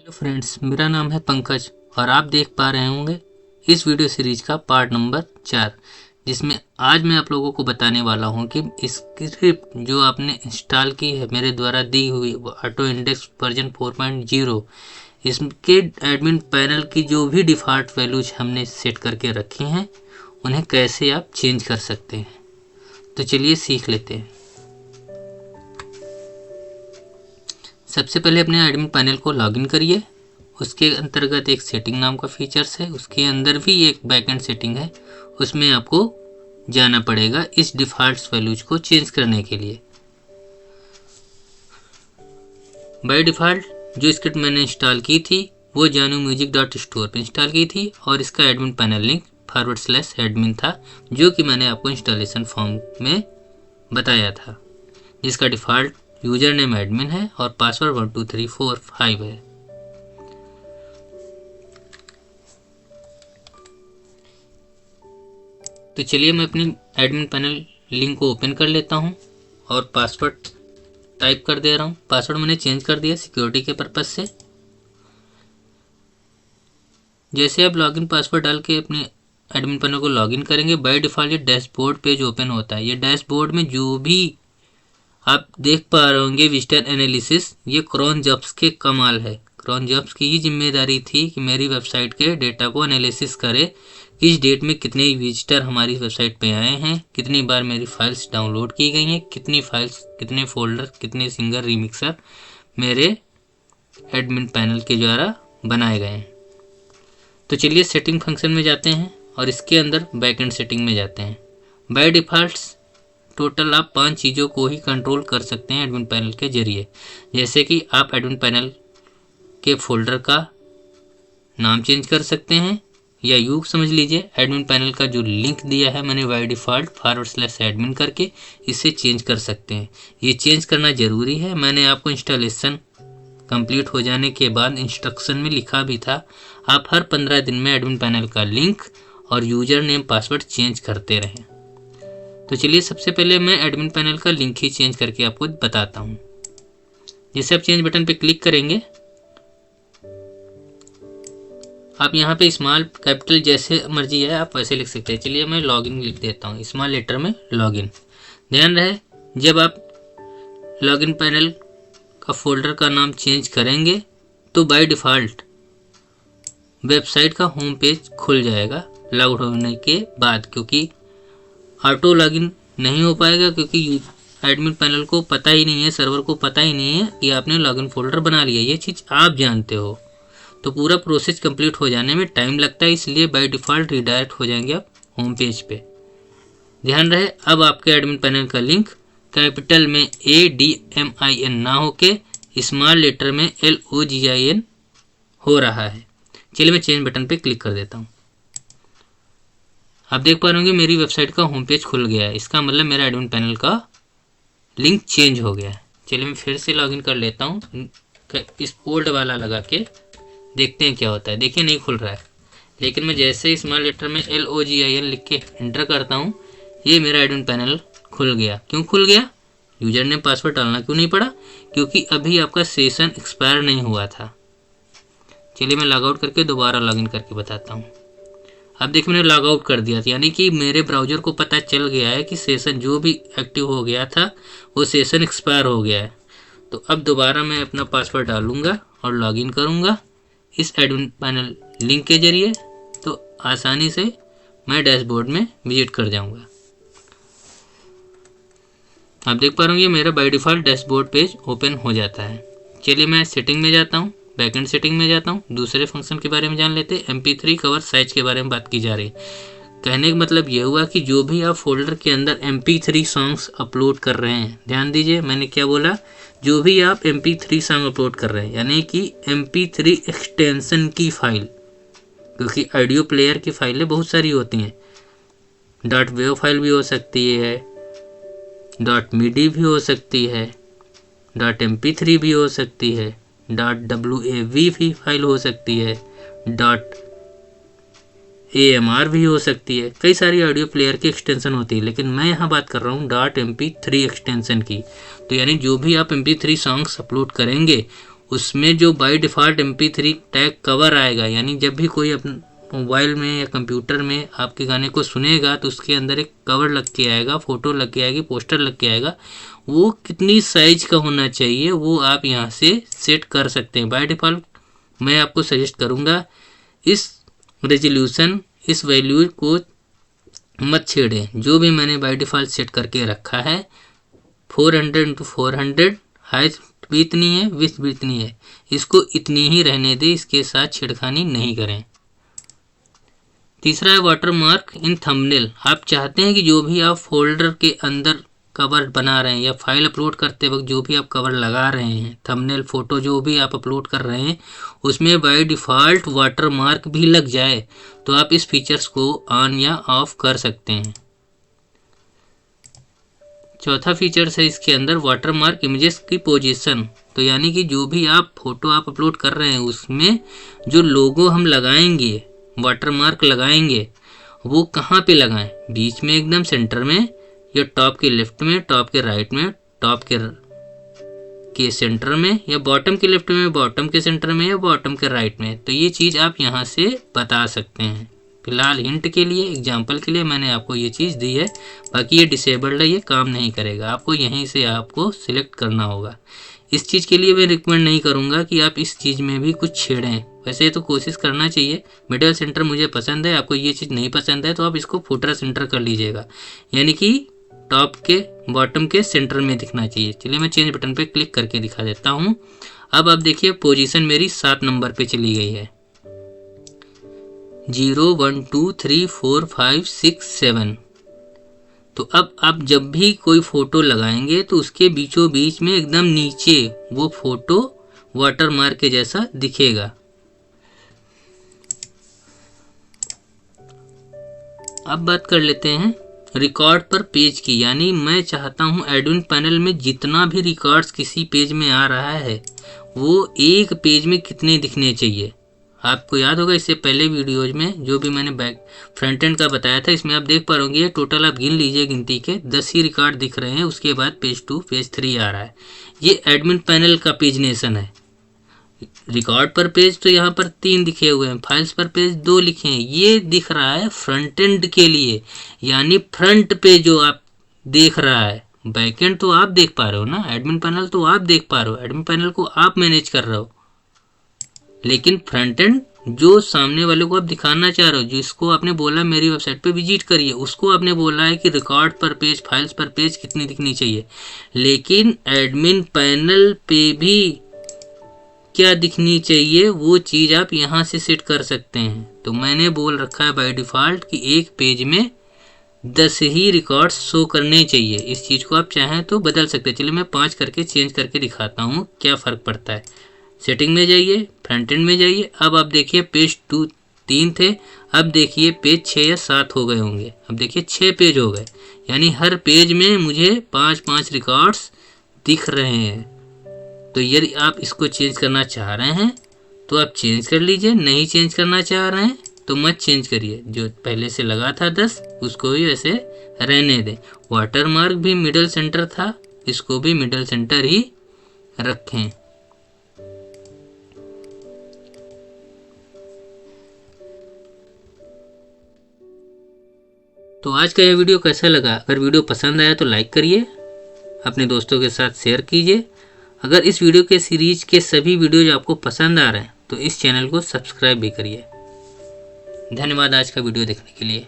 Hello friends, मेरा नाम है पंकज और आप देख पा रहे होंगे इस वीडियो सीरीज का पार्ट नंबर 4, जिसमें आज मैं आप लोगों को बताने वाला हूं कि स्क्रिप्ट जो आपने इंस्टॉल की है मेरे द्वारा दी हुई ऑटो इंडेक्स वर्जन 4.0, इसके एडमिन पैनल की जो भी डिफ़ॉल्ट वैल्यूज हमने सेट करके रखी हैं उन्हें कैसे आप चेंज कर सकते हैं। तो चलिए सीख लेते हैं। सबसे पहले अपने एडमिन पैनल को लॉगिन करिए। उसके अंतर्गत एक सेटिंग नाम का फीचर्स है, उसके अंदर भी एक बैकएंड सेटिंग है, उसमें आपको जाना पड़ेगा इस डिफ़ॉल्ट वैल्यूज को चेंज करने के लिए। बाय डिफ़ॉल्ट जो स्क्रिप्ट मैंने इंस्टॉल की थी वो janumusic.store पे इंस्टॉल की थी और इसका एडमिन पैनल लिंक /admin था, जो कि मैंने आपको इंस्टॉलेशन फॉर्म में बताया था, जिसका डिफ़ॉल्ट यूजर नेम एडमिन है और पासवर्ड 12345 है। तो चलिए मैं अपनी एडमिन पैनल लिंक को ओपन कर लेता हूं और पासवर्ड टाइप कर दे रहा हूं। पासवर्ड मैंने चेंज कर दिया सिक्योरिटी के पर्पज से। जैसे आप लॉगिन पासवर्ड डाल के अपने एडमिन पैनल को लॉगिन करेंगे, बाय डिफ़ॉल्ट ये डैशबोर्ड पेज ओपन होता है। ये डैशबोर्ड में जो भी आप देख पा रहे होंगे विजिटर एनालिसिस, ये क्रॉन जॉब्स के कमाल है। क्रॉन जॉब्स की ही जिम्मेदारी थी कि मेरी वेबसाइट के डेटा को एनालिसिस करे, किस डेट में कितने विजिटर हमारी वेबसाइट पे आए हैं, कितनी बार मेरी फाइल्स डाउनलोड की गई हैं, कितनी फाइल्स, कितने फोल्डर, कितने सिंगल रिमिक्सर मेरे एडमिन पैनल के द्वारा बनाए गए हैं। तो चलिए सेटिंग फंक्शन में जाते हैं और इसके अंदर बैकएंड सेटिंग में जाते हैं। बाय डिफ़ॉल्ट टोटल आप 5 चीज़ों को ही कंट्रोल कर सकते हैं एडमिन पैनल के जरिए। जैसे कि आप एडमिन पैनल के फोल्डर का नाम चेंज कर सकते हैं, या यूँ समझ लीजिए एडमिन पैनल का जो लिंक दिया है मैंने बाय डिफ़ॉल्ट /admin करके, इसे चेंज कर सकते हैं। ये चेंज करना ज़रूरी है। मैंने आपको इंस्टॉलेशन कंप्लीट हो जाने के बाद इंस्ट्रक्शन में लिखा भी था, आप हर 15 दिन में एडमिन पैनल का लिंक और यूजर नेम पासवर्ड चेंज करते रहें। तो चलिए सबसे पहले मैं एडमिन पैनल का लिंक ही चेंज करके आपको बताता हूँ। जैसे आप चेंज बटन पे क्लिक करेंगे, आप यहाँ पे स्मॉल कैपिटल जैसे मर्जी है आप वैसे लिख सकते हैं। चलिए मैं लॉगिन लिख देता हूँ, स्मॉल लेटर में लॉगिन। ध्यान रहे जब आप लॉगिन पैनल का फोल्डर का नाम चेंज करेंगे तो बाय डिफ़ॉल्ट वेबसाइट का होम पेज खुल जाएगा लॉग होने के बाद, क्योंकि ऑटो लॉगिन नहीं हो पाएगा, क्योंकि एडमिन पैनल को पता ही नहीं है, सर्वर को पता ही नहीं है कि आपने लॉगिन फोल्डर बना लिया। ये चीज़ आप जानते हो, तो पूरा प्रोसेस कंप्लीट हो जाने में टाइम लगता है, इसलिए बाय डिफ़ॉल्ट रिडायरेक्ट हो जाएंगे आप होम पेज पे। ध्यान रहे अब आपके एडमिन पैनल का लिंक कैपिटल में ADMIN ना होके स्मॉल लेटर में LOGIN हो रहा है। चलिए मैं चेंज बटन पे क्लिक कर देता हूँ। आप देख पा रहे होंगे मेरी वेबसाइट का होम पेज खुल गया है। इसका मतलब मेरा एडमिन पैनल का लिंक चेंज हो गया है। चलिए मैं फिर से लॉगिन कर लेता हूँ, इस ओल्ड वाला लगा के देखते हैं क्या होता है। देखिए नहीं खुल रहा है, लेकिन मैं जैसे स्मॉल लेटर में LOGIN लिख के एंटर करता हूँ, ये मेरा एडमिन पैनल खुल गया। क्यों खुल गया? यूजर नेम पासवर्ड डालना क्यों नहीं पड़ा? क्योंकि अभी आपका सेशन एक्सपायर नहीं हुआ था। चलिए मैं लॉगआउट करके दोबारा लॉगिन करके बताता हूँ। अब देखिए मैंने लॉग आउट कर दिया था, यानी कि मेरे ब्राउज़र को पता चल गया है कि सेशन जो भी एक्टिव हो गया था वो सेशन एक्सपायर हो गया है। तो अब दोबारा मैं अपना पासवर्ड डालूंगा और लॉगिन करूंगा इस एडमिन पैनल लिंक के जरिए, तो आसानी से मैं डैशबोर्ड में विजिट कर जाऊंगा। आप देख पा रहे होंगे मेरा by default dashboard page open हो जाता है। चलिए मैं सेटिंग में जाता हूँ, बैकएंड सेटिंग में जाता हूँ, दूसरे फंक्शन के बारे में जान लेते हैं। MP3 कवर साइज के बारे में बात की जा रही है। कहने का मतलब ये हुआ कि जो भी आप फोल्डर के अंदर MP3 सॉन्ग्स अपलोड कर रहे हैं, ध्यान दीजिए मैंने क्या बोला, जो भी आप MP3 सॉन्ग अपलोड कर रहे हैं, यानी कि MP3 एक्सटेंशन की फाइल, क्योंकि ऑडियो प्लेयर की फाइलें बहुत सारी होती हैं। .wav फाइल भी हो सकती है, .midi भी हो सकती है, .mp3 भी हो सकती है, .wav भी फाइल हो सकती है, .amr भी हो सकती है। कई सारी ऑडियो प्लेयर की एक्सटेंशन होती है, लेकिन मैं यहाँ बात कर रहा हूँ .mp3 एक्सटेंशन की। तो यानी जो भी आप MP3 सॉन्ग्स अपलोड करेंगे उसमें जो by default MP3 tag cover आएगा, यानी जब भी कोई अपने मोबाइल में या कंप्यूटर में आपके गाने को सुनेगा तो उसके अंदर एक कवर लग के आएगा, फ़ोटो लग के आएगी, पोस्टर लग के आएगा, वो कितनी साइज का होना चाहिए वो आप यहाँ से सेट कर सकते हैं। बाय डिफ़ॉल्ट मैं आपको सजेस्ट करूँगा इस रेजोल्यूशन, इस वैल्यू को मत छेड़ें। जो भी मैंने बाय डिफ़ॉल्ट सेट करके रखा है 400x400, हाइट भी इतनी है, विड्थ भी इतनी है, इसको इतनी ही रहने दें, इसके साथ छेड़खानी नहीं करें। तीसरा है वाटरमार्क इन थंबनेल। आप चाहते हैं कि जो भी आप फोल्डर के अंदर कवर बना रहे हैं या फाइल अपलोड करते वक्त जो भी आप कवर लगा रहे हैं, थंबनेल, फोटो जो भी आप अपलोड कर रहे हैं, उसमें बाय डिफ़ॉल्ट वाटरमार्क भी लग जाए तो आप इस फीचर्स को ऑन या ऑफ कर सकते हैं। चौथा फीचर्स है इसके अंदर वाटरमार्क इमेजेस की पोजीशन। तो यानी कि जो भी आप फोटो आप अपलोड कर रहे हैं उसमें जो लोगो हम लगाएंगे, वाटरमार्क लगाएंगे, वो कहाँ पे लगाएं? बीच में एकदम सेंटर में, या टॉप के लेफ्ट में, टॉप के राइट में, टॉप के सेंटर में, या बॉटम के लेफ्ट में, बॉटम के सेंटर में, या बॉटम के राइट में। तो ये चीज़ आप यहाँ से बता सकते हैं। फिलहाल हिंट के लिए, एग्जाम्पल के लिए मैंने आपको ये चीज़ दी है, बाकी ये डिसेबल्ड है, ये काम नहीं करेगा। आपको यहीं से आपको सिलेक्ट करना होगा। इस चीज़ के लिए मैं रिकमेंड नहीं करूँगा कि आप इस चीज़ में भी कुछ छेड़ें। वैसे तो कोशिश करना चाहिए। मिडल सेंटर मुझे पसंद है, आपको ये चीज़ नहीं पसंद है तो आप इसको फुटर सेंटर कर लीजिएगा, यानी कि टॉप के बॉटम के सेंटर में दिखना चाहिए। चलिए मैं चेंज बटन पे क्लिक करके दिखा देता हूँ। अब आप देखिए पोजीशन मेरी 7 नंबर पे चली गई है। 0 1 2 3 4 5 6 7। तो अब आप जब भी कोई फोटो लगाएंगे तो उसके बीचों बीच में एकदम नीचे वो फोटो वाटरमार्क के जैसा दिखेगा। अब बात कर लेते हैं रिकॉर्ड पर पेज की, यानी मैं चाहता हूं एडमिन पैनल में जितना भी रिकॉर्ड्स किसी पेज में आ रहा है वो एक पेज में कितने दिखने चाहिए। आपको याद होगा इससे पहले वीडियोज में जो भी मैंने बैक फ्रंट एंड का बताया था, इसमें आप देख पा रहे ये टोटल आप गिन लीजिए, गिनती के 10 ही रिकॉर्ड दिख रहे हैं। उसके बाद पेज 2 पेज 3 आ रहा है। ये एडमिन पैनल का पेजनेशन है। रिकॉर्ड पर पेज तो यहाँ पर 3 दिखे हुए हैं, फाइल्स पर पेज 2 लिखे हैं। ये दिख रहा है फ्रंट एंड के लिए, यानी फ्रंट पे जो आप देख रहा है। बैक एंड तो आप देख पा रहे हो ना, एडमिन पैनल तो आप देख पा रहे हो, एडमिन पैनल को आप मैनेज कर रहे हो। लेकिन फ्रंट एंड जो सामने वाले को आप दिखाना चाह रहे हो, जिसको आपने बोला मेरी वेबसाइट पे विजिट करिए, उसको आपने बोला है कि रिकॉर्ड पर पेज, फाइल्स पर पेज कितनी दिखनी चाहिए। लेकिन एडमिन पैनल पे भी क्या दिखनी चाहिए वो चीज़ आप यहाँ से सेट कर सकते हैं। तो मैंने बोल रखा है बाय डिफ़ॉल्ट कि एक पेज में 10 ही रिकॉर्ड्स शो करने चाहिए। इस चीज़ को आप चाहें तो बदल सकते हैं। चलिए मैं 5 करके चेंज करके दिखाता हूँ क्या फ़र्क पड़ता है। सेटिंग में जाइए, फ्रंट एंड में जाइए। अब आप देखिए पेज 3 थे, अब देखिए पेज 6 या 7 हो गए होंगे। अब देखिए 6 पेज हो गए, यानी हर पेज में मुझे 5-5 रिकॉर्ड्स दिख रहे हैं। तो यदि आप इसको चेंज करना चाह रहे हैं तो आप चेंज कर लीजिए, नहीं चेंज करना चाह रहे हैं तो मत चेंज करिए। जो पहले से लगा था 10 उसको भी वैसे रहने दें। वाटरमार्क भी मिडल सेंटर था, इसको भी मिडल सेंटर ही रखें। तो आज का यह वीडियो कैसा लगा? अगर वीडियो पसंद आया तो लाइक करिए, अपने दोस्तों के साथ शेयर कीजिए। अगर इस वीडियो के सीरीज के सभी वीडियोज आपको पसंद आ रहे हैं तो इस चैनल को सब्सक्राइब भी करिए। धन्यवाद आज का वीडियो देखने के लिए।